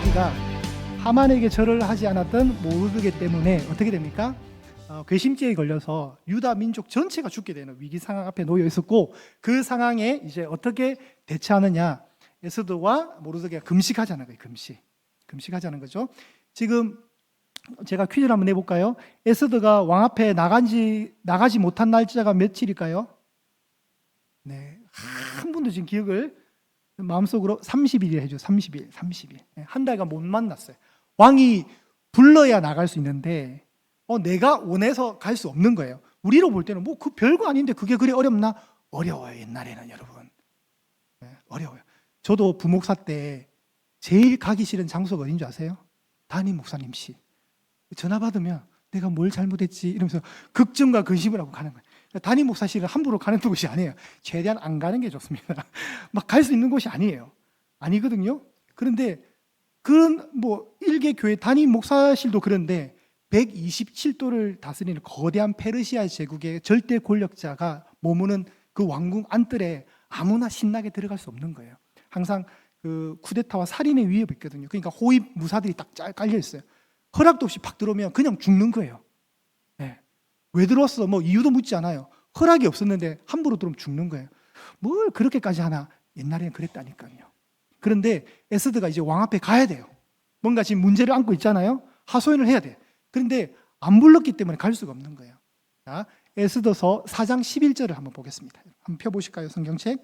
자기가 하만에게 절을 하지 않았던 모르드게 때문에 어떻게 됩니까? 괘씸죄에 걸려서 유다 민족 전체가 죽게 되는 위기 상황 앞에 놓여 있었고, 그 상황에 이제 어떻게 대처하느냐, 에스더와 모르드게가 금식하자는 거예요. 금식하자는 거죠. 지금 제가 퀴즈를 한번 내볼까요? 에스더가 왕 앞에 나가지 못한 날짜가 며칠일까요? 네, 한 분도 지금 기억을 마음속으로 30일이라 해줘. 30일. 한 달간 못 만났어요. 왕이 불러야 나갈 수 있는데 내가 원해서 갈 수 없는 거예요. 우리로 볼 때는 뭐 그 별거 아닌데 그게 그리 어렵나? 어려워요. 옛날에는 여러분. 네, 어려워요. 저도 부목사 때 제일 가기 싫은 장소가 어딘 줄 아세요? 담임 목사님실. 전화 받으면 내가 뭘 잘못했지 이러면서 걱정과 근심을 하고 가는 거예요. 담임 목사실은 함부로 가는 곳이 아니에요. 최대한 안 가는 게 좋습니다. 막 갈 수 있는 곳이 아니거든요. 그런데 그런 일개 교회 담임 목사실도 그런데 127도를 다스리는 거대한 페르시아 제국의 절대 권력자가 머무는 그 왕궁 안뜰에 아무나 신나게 들어갈 수 없는 거예요. 항상 그 쿠데타와 살인의 위협이 있거든요. 그러니까 호위 무사들이 딱 깔려 있어요. 허락도 없이 팍 들어오면 그냥 죽는 거예요. 네. 왜 들어왔어? 이유도 묻지 않아요. 허락이 없었는데 함부로 들어오면 죽는 거예요. 뭘 그렇게까지 하나? 옛날에는 그랬다니까요. 그런데 에스더가 이제 왕 앞에 가야 돼요. 뭔가 지금 문제를 안고 있잖아요. 하소연을 해야 돼. 그런데 안 불렀기 때문에 갈 수가 없는 거예요. 자, 에스더서 4장 11절을 한번 보겠습니다. 한번 펴보실까요? 성경책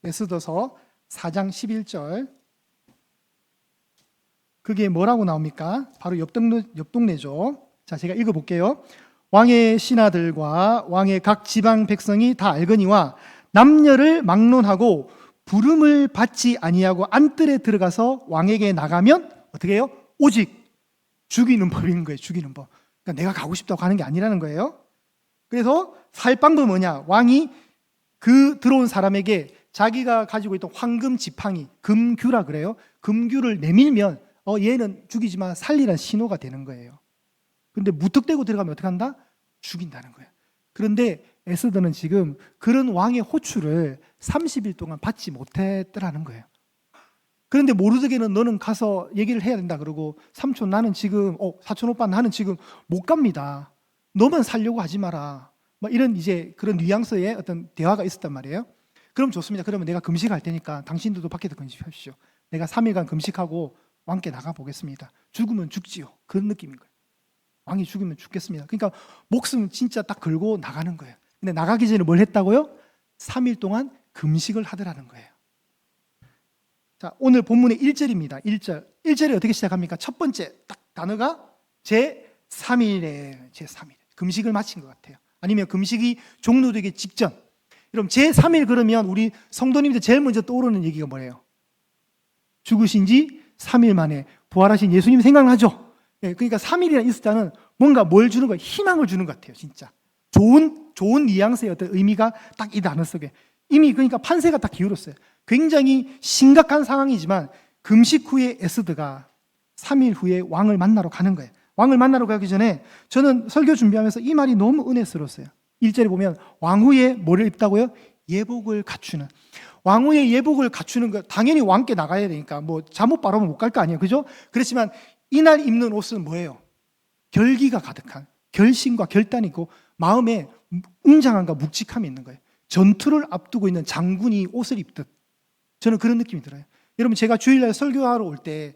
에스더서 4장 11절. 그게 뭐라고 나옵니까? 바로 옆 동네죠. 자, 제가 읽어볼게요. 왕의 신하들과 왕의 각 지방 백성이 다 알거니와 남녀를 막론하고 부름을 받지 아니하고 안뜰에 들어가서 왕에게 나가면 어떻게 해요? 오직 죽이는 법인 거예요. 죽이는 법. 그러니까 내가 가고 싶다고 하는 게 아니라는 거예요. 그래서 살 방법은 뭐냐? 왕이 그 들어온 사람에게 자기가 가지고 있던 황금 지팡이, 금규라 그래요. 금규를 내밀면 얘는 죽이지만 살리라는 신호가 되는 거예요. 근데 무턱대고 들어가면 어떻게 한다? 죽인다는 거예요. 그런데 에스더는 지금 그런 왕의 호출을 30일 동안 받지 못했더라는 거예요. 그런데 모르드게는 너는 가서 얘기를 해야 된다 그러고, 삼촌 나는 지금 사촌 오빠 나는 지금 못 갑니다. 너만 살려고 하지 마라. 이런 이제 그런 뉘앙스의 어떤 대화가 있었단 말이에요. 그럼 좋습니다. 그러면 내가 금식할 테니까 당신들도 밖에서 금식하십시오. 내가 3일간 금식하고 왕께 나가 보겠습니다. 죽으면 죽지요. 그런 느낌인 거예요. 왕이 죽으면 죽겠습니다. 그러니까 목숨 진짜 딱 걸고 나가는 거예요. 근데 나가기 전에 뭘 했다고요? 3일 동안 금식을 하더라는 거예요. 자, 오늘 본문의 1절입니다. 1절이 어떻게 시작합니까? 첫 번째 딱 단어가 제3일에 제3일. 금식을 마친 것 같아요. 아니면 금식이 종료되기 직전. 여러분 제3일 그러면 우리 성도님들 제일 먼저 떠오르는 얘기가 뭐예요? 죽으신 지 3일 만에 부활하신 예수님 생각나죠? 그러니까 3일이라는 이 숫자는 뭔가 뭘 주는 거예요? 희망을 주는 것 같아요. 진짜 좋은 뉘앙스의 어떤 의미가 딱 이 단어 속에 이미, 그러니까 판세가 딱 기울었어요. 굉장히 심각한 상황이지만 금식 후에 에스더가 3일 후에 왕을 만나러 가는 거예요. 왕을 만나러 가기 전에 저는 설교 준비하면서 이 말이 너무 은혜스러웠어요. 1절에 보면 왕후의 뭐를 입다고요? 예복을 갖추는. 왕후의 예복을 갖추는 거, 당연히 왕께 나가야 되니까 잠옷 바르면 못 갈 거 아니에요. 그죠? 그렇지만 이날 입는 옷은 뭐예요? 결기가 가득한, 결심과 결단이 있고 마음에 웅장함과 묵직함이 있는 거예요. 전투를 앞두고 있는 장군이 옷을 입듯 저는 그런 느낌이 들어요. 여러분 제가 주일날 설교하러 올 때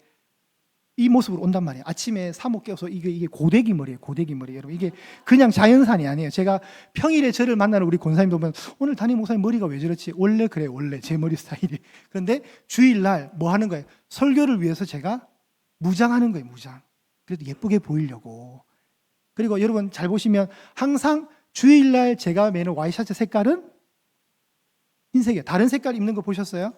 이 모습으로 온단 말이에요. 아침에 사모 깨워서 이게 고데기 머리예요. 고데기 머리. 여러분 이게 그냥 자연산이 아니에요. 제가 평일에 저를 만나는 우리 권사님도 보면 오늘 담임 목사님 머리가 왜 저렇지? 원래 그래, 원래 제 머리 스타일이. 그런데 주일날 뭐 하는 거예요? 설교를 위해서 제가 무장하는 거예요. 무장. 그래도 예쁘게 보이려고. 그리고 여러분 잘 보시면 항상 주일날 제가 매는 와이셔츠 색깔은 흰색이에요. 다른 색깔 입는 거 보셨어요?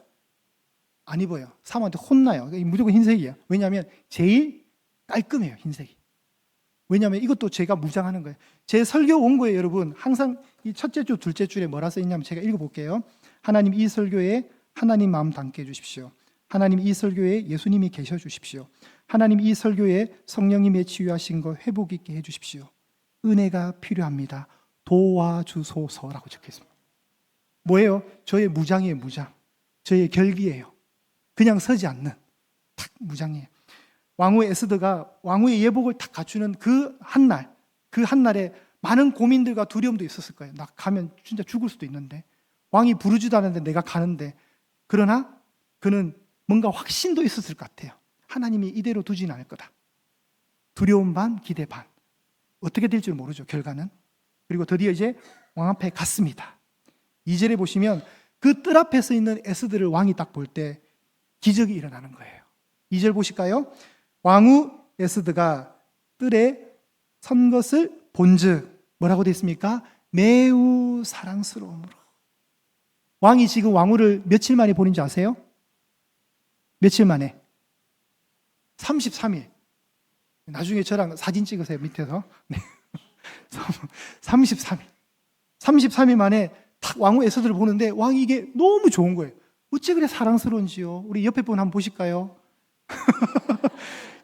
안 입어요. 사모한테 혼나요. 무조건 흰색이에요. 왜냐하면 제일 깔끔해요. 흰색이. 왜냐하면 이것도 제가 무장하는 거예요. 제 설교 원고에 여러분 항상 이 첫째 줄, 둘째 줄에 뭐라 써있냐면 제가 읽어볼게요. 하나님 이 설교에 하나님 마음 담게 해주십시오. 하나님 이 설교에 예수님이 계셔 주십시오. 하나님 이 설교에 성령님의 치유하신 거 회복 있게 해주십시오. 은혜가 필요합니다. 도와주소서라고 적혀있습니다. 뭐예요? 저의 무장이에요. 무장. 저의 결기예요. 그냥 서지 않는 탁 무장이에요. 왕후 에스더가 왕후의 예복을 딱 갖추는 그 한날에 많은 고민들과 두려움도 있었을 거예요. 나 가면 진짜 죽을 수도 있는데, 왕이 부르지도 않았는데 내가 가는데, 그러나 그는 뭔가 확신도 있었을 것 같아요. 하나님이 이대로 두지는 않을 거다. 두려움 반, 기대 반. 어떻게 될 줄 모르죠, 결과는. 그리고 드디어 이제 왕 앞에 갔습니다. 2절에 보시면 그 뜰 앞에 서 있는 에스더를 왕이 딱 볼 때 기적이 일어나는 거예요. 2절 보실까요? 왕후 에스더가 뜰에 선 것을 본즉 뭐라고 되어 있습니까? 매우 사랑스러움으로. 왕이 지금 왕후를 며칠 만에 보는 줄 아세요? 며칠 만에? 33일. 나중에 저랑 사진 찍으세요, 밑에서. 네. 33일. 33일 만에 탁 왕후 에스더를 보는데 왕이 이게 너무 좋은 거예요. 어째 그래 사랑스러운지요? 우리 옆에 분 한번 보실까요?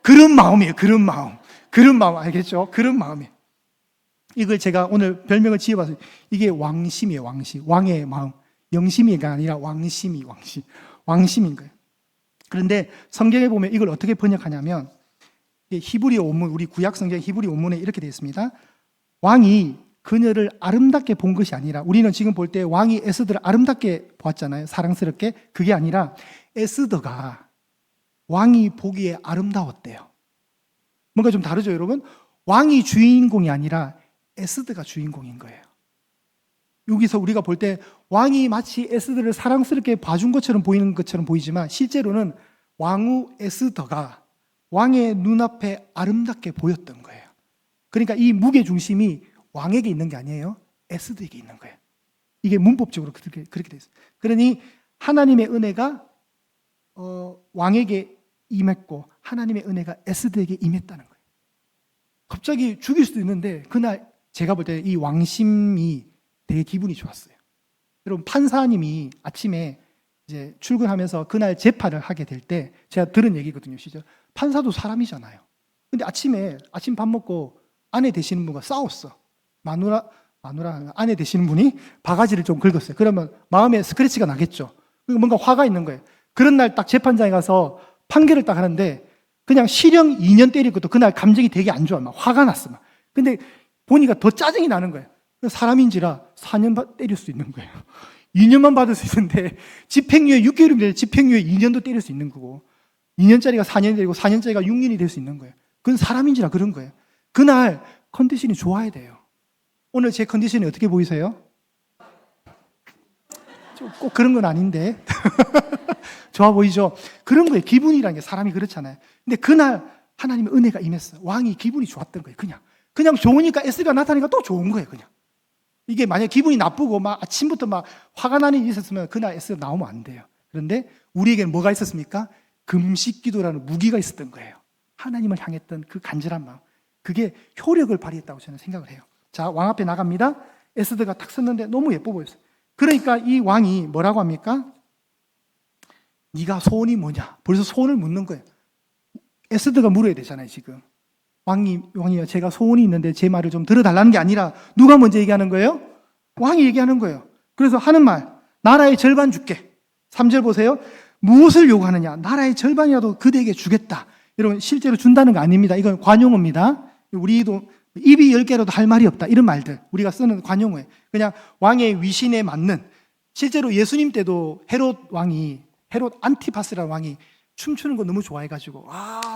그런 마음이에요, 그런 마음. 그런 마음, 알겠죠? 그런 마음이에요. 이걸 제가 오늘 별명을 지어봤어요. 이게 왕심이에요, 왕심. 왕의 마음. 영심이가 아니라 왕심인 거예요. 그런데 성경에 보면 이걸 어떻게 번역하냐면, 히브리 원문, 우리 구약 성경 히브리 원문에 이렇게 되어 있습니다. 왕이 그녀를 아름답게 본 것이 아니라, 우리는 지금 볼 때 왕이 에스더를 아름답게 보았잖아요, 사랑스럽게. 그게 아니라 에스더가 왕이 보기에 아름다웠대요. 뭔가 좀 다르죠, 여러분? 왕이 주인공이 아니라 에스더가 주인공인 거예요. 여기서 우리가 볼 때 왕이 마치 에스더를 사랑스럽게 봐준 것처럼 보이는 것처럼 보이지만, 실제로는 왕후 에스더가 왕의 눈앞에 아름답게 보였던 거예요. 그러니까 이 무게중심이 왕에게 있는 게 아니에요, 에스더에게 있는 거예요. 이게 문법적으로 그렇게 되어 있어요. 그러니 하나님의 은혜가 왕에게 임했고 하나님의 은혜가 에스더에게 임했다는 거예요. 갑자기 죽일 수도 있는데 그날 제가 볼 때 이 왕심이 되게 기분이 좋았어요. 여러분, 판사님이 아침에 이제 출근하면서 그날 재판을 하게 될 때 제가 들은 얘기거든요, 시절. 판사도 사람이잖아요. 근데 아침 밥 먹고 아내 되시는 분과 싸웠어. 마누라 아내 되시는 분이 바가지를 좀 긁었어요. 그러면 마음에 스크래치가 나겠죠. 뭔가 화가 있는 거예요. 그런 날 딱 재판장에 가서 판결을 딱 하는데 그냥 실형 2년 때릴 것도 그날 감정이 되게 안 좋아. 막 화가 났어. 막. 근데 보니까 더 짜증이 나는 거예요. 사람인지라 4년 때릴 수 있는 거예요. 2년만 받을 수 있는데 집행유예 6개월이면 집행유예 2년도 때릴 수 있는 거고, 2년짜리가 4년 되고 4년짜리가 6년이 될 수 있는 거예요. 그건 사람인지라 그런 거예요. 그날 컨디션이 좋아야 돼요. 오늘 제 컨디션이 어떻게 보이세요? 꼭 그런 건 아닌데 좋아 보이죠? 그런 거예요. 기분이라는 게 사람이 그렇잖아요. 근데 그날 하나님의 은혜가 임했어요. 왕이 기분이 좋았던 거예요. 그냥 좋으니까 에스더가 나타나니까 또 좋은 거예요. 그냥 이게 만약 기분이 나쁘고 막 아침부터 막 화가 나는 일이 있었으면 그날 에스더 나오면 안 돼요. 그런데 우리에게는 뭐가 있었습니까? 금식 기도라는 무기가 있었던 거예요. 하나님을 향했던 그 간절한 마음, 그게 효력을 발휘했다고 저는 생각을 해요. 자, 왕 앞에 나갑니다. 에스더가 탁 섰는데 너무 예뻐 보였어요. 그러니까 이 왕이 뭐라고 합니까? 네가 소원이 뭐냐? 벌써 소원을 묻는 거예요. 에스더가 물어야 되잖아요, 지금. 왕이요, 제가 소원이 있는데 제 말을 좀 들어달라는 게 아니라 누가 먼저 얘기하는 거예요? 왕이 얘기하는 거예요. 그래서 하는 말, 나라의 절반 줄게. 3절 보세요. 무엇을 요구하느냐? 나라의 절반이라도 그대에게 주겠다. 여러분, 실제로 준다는 거 아닙니다. 이건 관용어입니다. 우리도 입이 10개라도 할 말이 없다, 이런 말들 우리가 쓰는 관용어예요. 그냥 왕의 위신에 맞는, 실제로 예수님 때도 헤롯 안티파스라는 왕이 춤추는 거 너무 좋아해가지고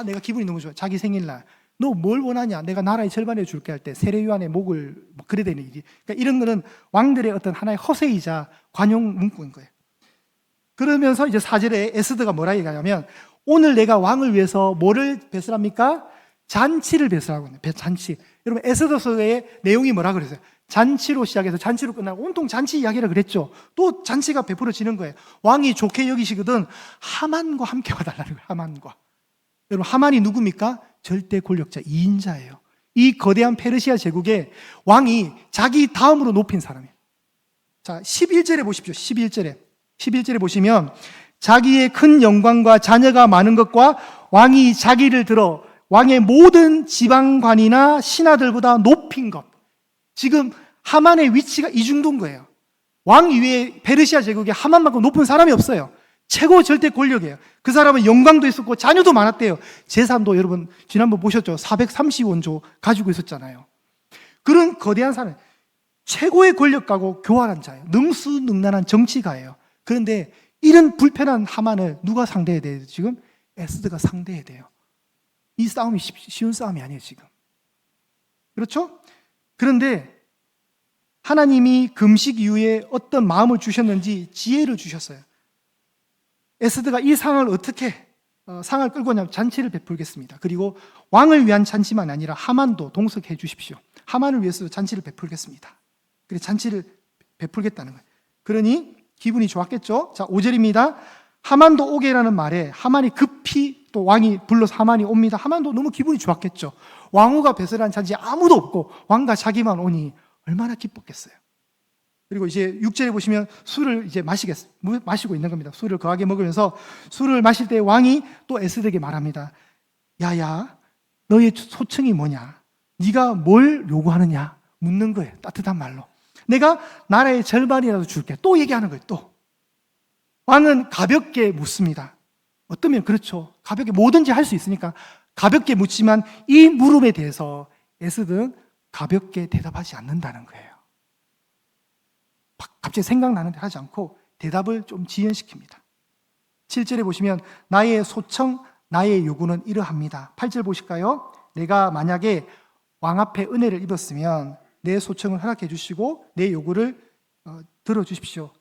내가 기분이 너무 좋아. 자기 생일날 너 뭘 원하냐? 내가 나라의 절반을 줄게 할 때 세례요한의 목을 그래 되는 일이. 그러니까 이런 거는 왕들의 어떤 하나의 허세이자 관용 문구인 거예요. 그러면서 이제 4절에 에스더가 뭐라 얘기하냐면, 오늘 내가 왕을 위해서 뭐를 배설합니까? 잔치를 배설하고 있는 거예요. 잔치. 여러분, 에스더서의 내용이 뭐라 그랬어요? 잔치로 시작해서 잔치로 끝나고 온통 잔치 이야기라 그랬죠. 또 잔치가 베풀어지는 거예요. 왕이 좋게 여기시거든 하만과 함께 와달라는 거예요. 하만과. 여러분, 하만이 누굽니까? 절대 권력자 2인자예요. 이 거대한 페르시아 제국의 왕이 자기 다음으로 높인 사람이에요. 자, 11절에 보십시오. 11절에 보시면 자기의 큰 영광과 자녀가 많은 것과 왕이 자기를 들어 왕의 모든 지방관이나 신하들보다 높인 것. 지금 하만의 위치가 이 정도인 거예요. 왕 이외에 페르시아 제국에 하만만큼 높은 사람이 없어요. 최고 절대 권력이에요. 그 사람은 영광도 있었고 자녀도 많았대요. 재산도 여러분 지난번 보셨죠? 430원조 가지고 있었잖아요. 그런 거대한 사람, 최고의 권력가고 교활한 자예요. 능수능란한 정치가예요. 그런데 이런 불편한 하만을 누가 상대해야 돼요? 지금 에스더가 상대해야 돼요. 이 싸움이 쉬운 싸움이 아니에요, 지금. 그렇죠? 그런데 하나님이 금식 이후에 어떤 마음을 주셨는지 지혜를 주셨어요. 에스더가 이 상을 어떻게 상을 끌고 오냐면 잔치를 베풀겠습니다. 그리고 왕을 위한 잔치만 아니라 하만도 동석해 주십시오. 하만을 위해서도 잔치를 베풀겠습니다. 그래서 잔치를 베풀겠다는 거예요. 그러니 기분이 좋았겠죠? 자, 5절입니다. 하만도 오게라는 말에 하만이 급히 또 왕이 불러서 하만이 옵니다. 하만도 너무 기분이 좋았겠죠. 왕후가 배설한 잔치에 아무도 없고 왕과 자기만 오니 얼마나 기뻤겠어요. 그리고 이제 6절에 보시면 술을 이제 마시고 있는 겁니다. 술을 거하게 먹으면서 술을 마실 때 왕이 또 에스더에게 말합니다. 야야, 너의 소청이 뭐냐? 네가 뭘 요구하느냐? 묻는 거예요. 따뜻한 말로. 내가 나라의 절반이라도 줄게. 또 얘기하는 거예요. 또. 왕은 가볍게 묻습니다. 어떠면 그렇죠. 가볍게 뭐든지 할 수 있으니까 가볍게 묻지만 이 물음에 대해서 에스더는 가볍게 대답하지 않는다는 거예요. 갑자기 생각나는데 하지 않고 대답을 좀 지연시킵니다. 7절에 보시면 나의 소청, 나의 요구는 이러합니다. 8절 보실까요? 내가 만약에 왕 앞에 은혜를 입었으면 내 소청을 허락해 주시고 내 요구를 들어주십시오.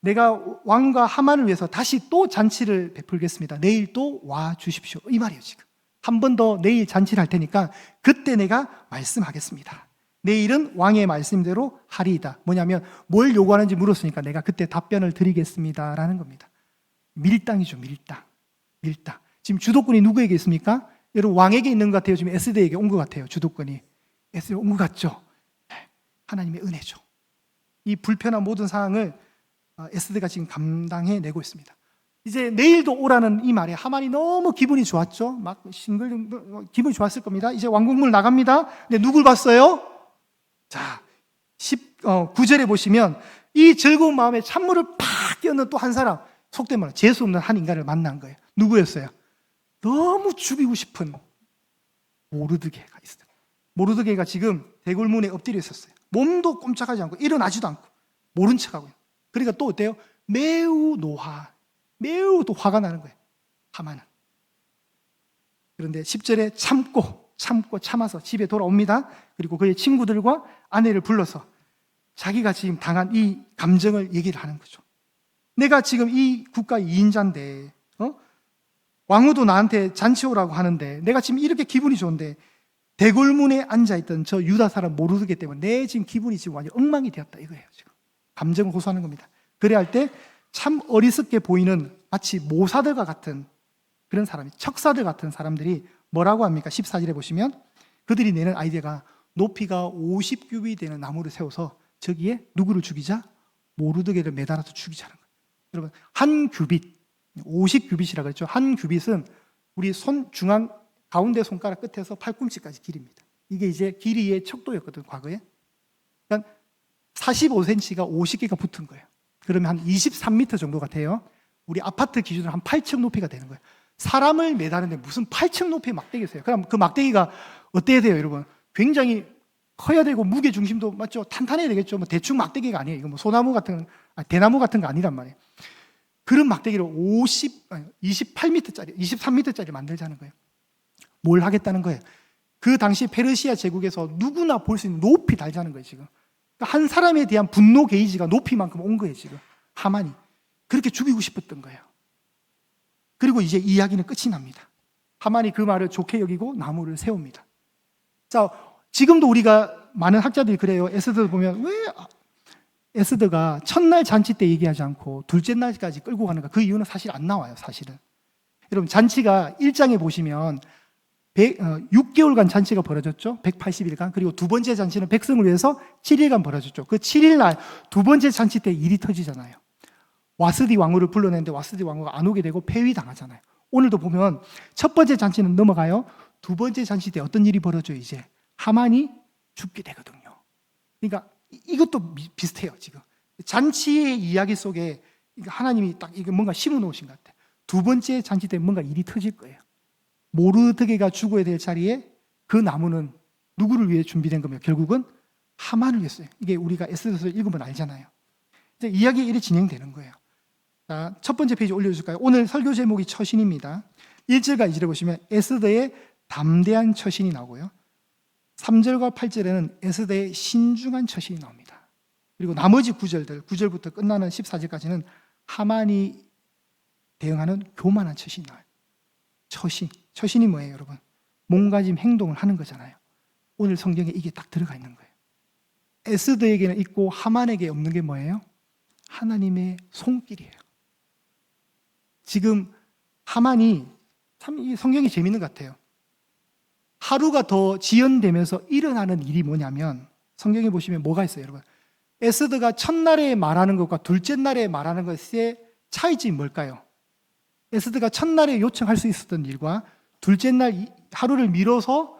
내가 왕과 하만을 위해서 다시 또 잔치를 베풀겠습니다. 내일 또 와 주십시오. 이 말이에요, 지금. 한 번 더 내일 잔치를 할 테니까 그때 내가 말씀하겠습니다. 내일은 왕의 말씀대로 하리이다. 뭐냐면 뭘 요구하는지 물었으니까 내가 그때 답변을 드리겠습니다. 라는 겁니다. 밀당이죠, 밀당. 지금 주도권이 누구에게 있습니까? 여러분, 왕에게 있는 것 같아요. 지금 에스더에게 온 것 같아요. 주도권이. 에스더에 온 것 같죠? 하나님의 은혜죠. 이 불편한 모든 상황을 에스더가 지금 감당해내고 있습니다. 이제 내일도 오라는 이 말에 하만이 너무 기분이 좋았죠. 막 기분이 좋았을 겁니다. 이제 왕궁문 나갑니다. 근데 누굴 봤어요? 자, 9절에 보시면 이 즐거운 마음에 찬물을 팍 끼얹는 또 한 사람, 속된 말로 재수 없는 한 인간을 만난 거예요. 누구였어요? 너무 죽이고 싶은 모르드게가 있어요. 모르드게가 지금 대궐문에 엎드려 있었어요. 몸도 꼼짝하지 않고 일어나지도 않고 모른 척하고요. 그러니까 또 어때요? 매우 또 화가 나는 거예요. 하만은. 그런데 10절에 참아서 집에 돌아옵니다. 그리고 그의 친구들과 아내를 불러서 자기가 지금 당한 이 감정을 얘기를 하는 거죠. 내가 지금 이 국가 2인자인데 왕후도 나한테 잔치 오라고 하는데 내가 지금 이렇게 기분이 좋은데 대궐문에 앉아있던 저 유다 사람 모르게 때문에 내 지금 기분이 지금 완전 엉망이 되었다 이거예요. 지금 감정을 호소하는 겁니다. 그래 할 때 참 어리석게 보이는 마치 모사들과 같은 그런 사람이, 척사들 같은 사람들이 뭐라고 합니까? 14절에 보시면 그들이 내는 아이디어가 높이가 50규빗 되는 나무를 세워서 저기에 누구를 죽이자? 모르드게를 매달아서 죽이자는 거예요. 여러분, 한 규빗, 50규빗이라고 그랬죠. 한 규빗은 우리 손 중앙 가운데 손가락 끝에서 팔꿈치까지 길입니다. 이게 이제 길이의 척도였거든, 과거에. 그러니까 45cm가 50개가 붙은 거예요. 그러면 한 23m 정도가 돼요. 우리 아파트 기준으로 한 8층 높이가 되는 거예요. 사람을 매다는데 무슨 8층 높이의 막대기 있어요. 그럼 그 막대기가 어때야 돼요, 여러분? 굉장히 커야 되고 무게 중심도 맞죠? 탄탄해야 되겠죠. 뭐 대충 막대기가 아니에요. 이거 뭐 소나무 같은 대나무 같은 거 아니란 말이에요. 그런 막대기를 28m짜리, 23m짜리 만들자는 거예요. 뭘 하겠다는 거예요? 그 당시 페르시아 제국에서 누구나 볼 수 있는 높이 달자는 거예요, 지금. 그러니까 한 사람에 대한 분노 게이지가 높이만큼 온 거예요, 지금. 하만이. 그렇게 죽이고 싶었던 거예요. 그리고 이제 이야기는 끝이 납니다. 하만이 그 말을 좋게 여기고 나무를 세웁니다. 자, 지금도 우리가 많은 학자들이 그래요. 에스더를 보면 왜 에스더가 첫날 잔치 때 얘기하지 않고 둘째 날까지 끌고 가는가? 그 이유는 사실 안 나와요, 사실은. 여러분, 잔치가 1장에 보시면 6개월간 잔치가 벌어졌죠. 180일간. 그리고 두 번째 잔치는 백성을 위해서 7일간 벌어졌죠. 그 7일날 두 번째 잔치 때 일이 터지잖아요. 와스디 왕후를 불러냈는데 와스디 왕후가 안 오게 되고 폐위당하잖아요. 오늘도 보면 첫 번째 잔치는 넘어가요. 두 번째 잔치 때 어떤 일이 벌어져요? 이제 하만이 죽게 되거든요. 그러니까 이것도 비슷해요, 지금. 잔치의 이야기 속에 하나님이 딱 이게 뭔가 심어 놓으신 것 같아요. 두 번째 잔치 때 뭔가 일이 터질 거예요. 모르드게가 죽어야 될 자리에 그 나무는 누구를 위해 준비된 겁니까? 결국은 하만을 위해서요. 이게 우리가 에스더서를 읽으면 알잖아요. 이제 이야기가 이렇게 진행되는 거예요. 자, 첫 번째 페이지 올려줄까요? 오늘 설교 제목이 처신입니다. 1절과 2절에 보시면 에스더의 담대한 처신이 나오고요. 3절과 8절에는 에스더의 신중한 처신이 나옵니다. 그리고 나머지 9절부터 끝나는 14절까지는 하만이 대응하는 교만한 처신이 나와요. 처신이 뭐예요, 여러분? 몸가짐 행동을 하는 거잖아요. 오늘 성경에 이게 딱 들어가 있는 거예요. 에스더에게는 있고 하만에게 없는 게 뭐예요? 하나님의 손길이에요. 지금 하만이 참 이 성경이 재밌는 것 같아요. 하루가 더 지연되면서 일어나는 일이 뭐냐면 성경에 보시면 뭐가 있어요, 여러분? 에스더가 첫날에 말하는 것과 둘째 날에 말하는 것의 차이점이 뭘까요? 에스더가 첫날에 요청할 수 있었던 일과 둘째 날 하루를 미뤄서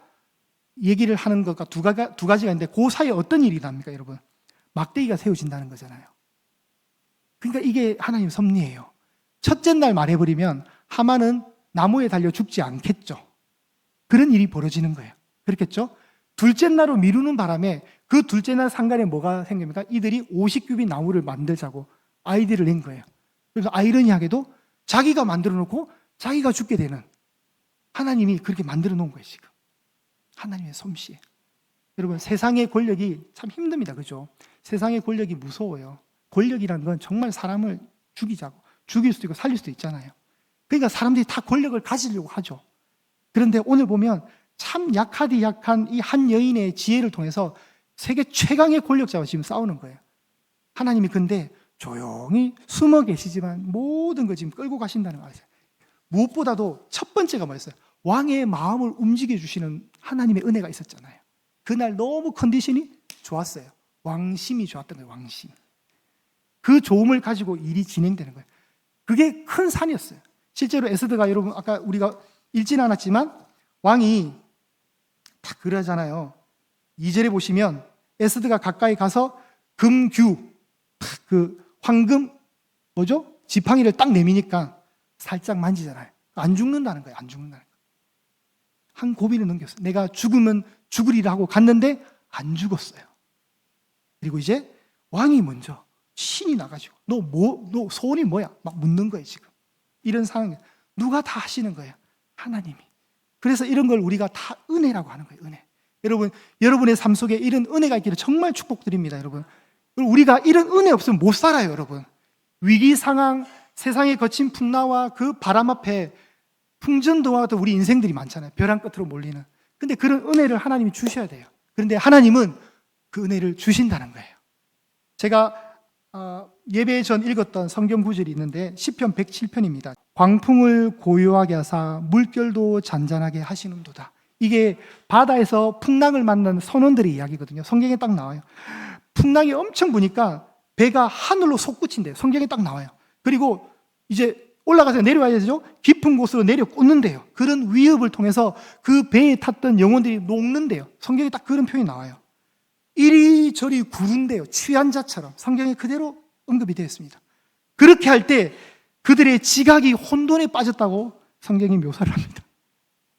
얘기를 하는 것과 두 가지가 있는데 그 사이에 어떤 일이 납니까, 여러분? 막대기가 세워진다는 거잖아요. 그러니까 이게 하나님 섭리예요. 첫째 날 말해버리면 하만은 나무에 달려 죽지 않겠죠. 그런 일이 벌어지는 거예요. 그렇겠죠? 둘째 날로 미루는 바람에 그 둘째 날 상간에 뭐가 생깁니까? 이들이 50규빗 나무를 만들자고 아이디어를 낸 거예요. 그래서 아이러니하게도 자기가 만들어 놓고 자기가 죽게 되는, 하나님이 그렇게 만들어 놓은 거예요, 지금. 하나님의 솜씨. 여러분, 세상의 권력이 참 힘듭니다. 그죠? 세상의 권력이 무서워요. 권력이라는 건 정말 사람을 죽일 수도 있고 살릴 수도 있잖아요. 그러니까 사람들이 다 권력을 가지려고 하죠. 그런데 오늘 보면 참 약하디 약한 이 한 여인의 지혜를 통해서 세계 최강의 권력자와 지금 싸우는 거예요. 하나님이 근데 조용히 숨어 계시지만 모든 걸 지금 끌고 가신다는 거예요. 무엇보다도 첫 번째가 뭐였어요? 왕의 마음을 움직여 주시는 하나님의 은혜가 있었잖아요. 그날 너무 컨디션이 좋았어요. 왕심이 좋았던 거예요. 왕심. 그 좋음을 가지고 일이 진행되는 거예요. 그게 큰 산이었어요. 실제로 에스더가, 여러분 아까 우리가 읽지는 않았지만 왕이 딱 그러잖아요. 2절에 보시면 에스더가 가까이 가서 금규, 그 황금 지팡이를 딱 내미니까 살짝 만지잖아요. 안 죽는다는 거예요. 안 죽는다는 거예요. 한 고비를 넘겼어요. 내가 죽으면 죽으리라 하고 갔는데 안 죽었어요. 그리고 이제 왕이 먼저 신이 나가지고 너 소원이 뭐야? 막 묻는 거예요, 지금. 이런 상황에 누가 다 하시는 거예요? 하나님이. 그래서 이런 걸 우리가 다 은혜라고 하는 거예요. 은혜. 여러분, 여러분의 삶 속에 이런 은혜가 있기를 정말 축복드립니다, 여러분. 우리가 이런 은혜 없으면 못 살아요, 여러분. 위기 상황, 세상의 거친 풍랑과 그 바람 앞에 풍전도와 같은 우리 인생들이 많잖아요. 벼랑 끝으로 몰리는. 근데 그런 은혜를 하나님이 주셔야 돼요. 그런데 하나님은 그 은혜를 주신다는 거예요. 제가 예배 전 읽었던 성경 구절이 있는데 시편 107편입니다. 광풍을 고요하게 하사 물결도 잔잔하게 하시는도다. 이게 바다에서 풍랑을 만난 선원들의 이야기거든요. 성경에 딱 나와요. 풍랑이 엄청 부니까 배가 하늘로 솟구친대요. 성경에 딱 나와요. 그리고 이제 올라가서 내려와야 되죠. 깊은 곳으로 내려 꽂는데요. 그런 위협을 통해서 그 배에 탔던 영혼들이 녹는데요. 성경에 딱 그런 표현이 나와요. 이리저리 구른대요. 취한 자처럼. 성경에 그대로 언급이 되어 있습니다. 그렇게 할 때 그들의 지각이 혼돈에 빠졌다고 성경이 묘사를 합니다.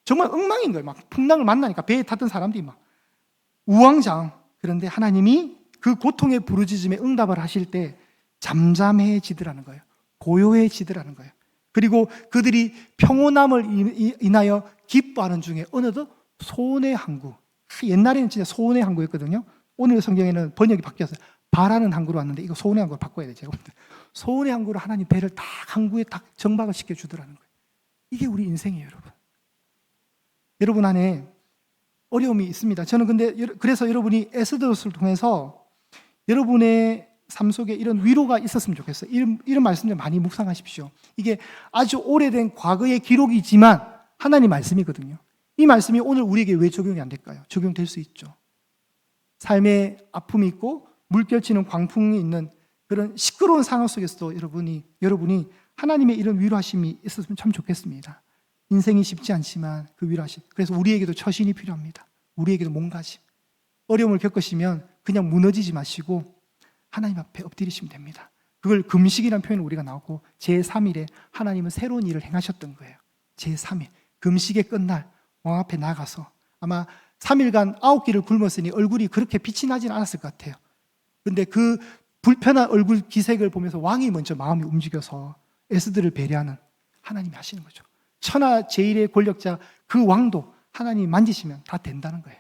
정말 엉망인 거예요. 막 풍랑을 만나니까 배에 탔던 사람들이 막 우왕좌왕. 그런데 하나님이 그 고통의 부르짖음에 응답을 하실 때 잠잠해지더라는 거예요. 고요해지더라는 거예요. 그리고 그들이 평온함을 인하여 기뻐하는 중에 어느덧 소원의 항구. 옛날에는 진짜 소원의 항구였거든요. 오늘 성경에는 번역이 바뀌었어요. 바라는 항구로 왔는데 이거 소원의 항구로 바꿔야 돼요. 소원의 항구로 하나님 배를 딱 항구에 딱 정박을 시켜주더라는 거예요. 이게 우리 인생이에요, 여러분. 여러분 안에 어려움이 있습니다. 저는 근데 그래서 여러분이 에스더스를 통해서 여러분의 삶 속에 이런 위로가 있었으면 좋겠어요. 이런 말씀들 많이 묵상하십시오. 이게 아주 오래된 과거의 기록이지만 하나님 말씀이거든요. 이 말씀이 오늘 우리에게 왜 적용이 안 될까요? 적용될 수 있죠. 삶의 아픔이 있고 물결치는 광풍이 있는 그런 시끄러운 상황 속에서도 여러분이 하나님의 이런 위로하심이 있었으면 참 좋겠습니다. 인생이 쉽지 않지만 그 위로하심. 그래서 우리에게도 처신이 필요합니다. 우리에게도 몸가짐. 어려움을 겪으시면 그냥 무너지지 마시고 하나님 앞에 엎드리시면 됩니다. 그걸 금식이라는 표현을 우리가 나오고 제3일에 하나님은 새로운 일을 행하셨던 거예요. 제3일 금식의 끝날 왕 앞에 나가서 아마 3일간 9끼를 굶었으니 얼굴이 그렇게 빛이 나진 않았을 것 같아요. 근데 그 불편한 얼굴 기색을 보면서 왕이 먼저 마음이 움직여서 에스더를 배려하는 하나님이 하시는 거죠. 천하 제일의 권력자 그 왕도 하나님이 만지시면 다 된다는 거예요.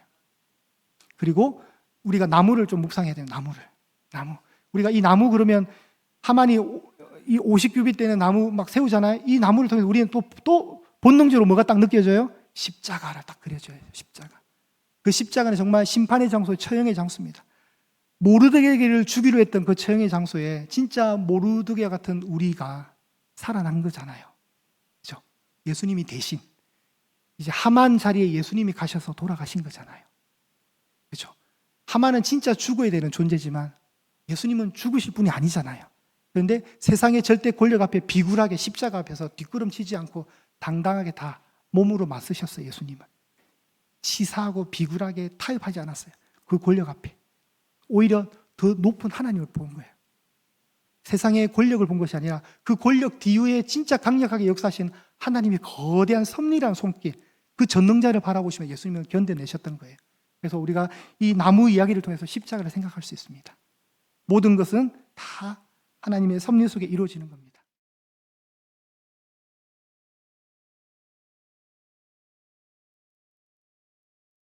그리고 우리가 나무를 좀 묵상해야 돼요. 나무. 우리가 이 나무 그러면 하만이 이 50규빗 되는 나무 막 세우잖아요. 이 나무를 통해서 우리는 또 본능적으로 뭐가 딱 느껴져요? 십자가를 딱 그려줘요. 십자가. 그 십자가는 정말 심판의 장소, 처형의 장소입니다. 모르드게를 죽이려 했던 그 처형의 장소에 진짜 모르드게 같은 우리가 살아난 거잖아요. 그렇죠? 예수님이 대신 이제 하만 자리에 예수님이 가셔서 돌아가신 거잖아요. 그렇죠? 하만은 진짜 죽어야 되는 존재지만 예수님은 죽으실 분이 아니잖아요. 그런데 세상의 절대 권력 앞에 비굴하게 십자가 앞에서 뒷걸음치지 않고 당당하게 다 몸으로 맞서셨어요. 예수님은 치사하고 비굴하게 타협하지 않았어요. 그 권력 앞에 오히려 더 높은 하나님을 본 거예요. 세상의 권력을 본 것이 아니라 그 권력 뒤에 진짜 강력하게 역사하신 하나님의 거대한 섭리라는 손길, 그 전능자를 바라보시며 예수님은 견뎌내셨던 거예요. 그래서 우리가 이 나무 이야기를 통해서 십자가를 생각할 수 있습니다. 모든 것은 다 하나님의 섭리 속에 이루어지는 겁니다.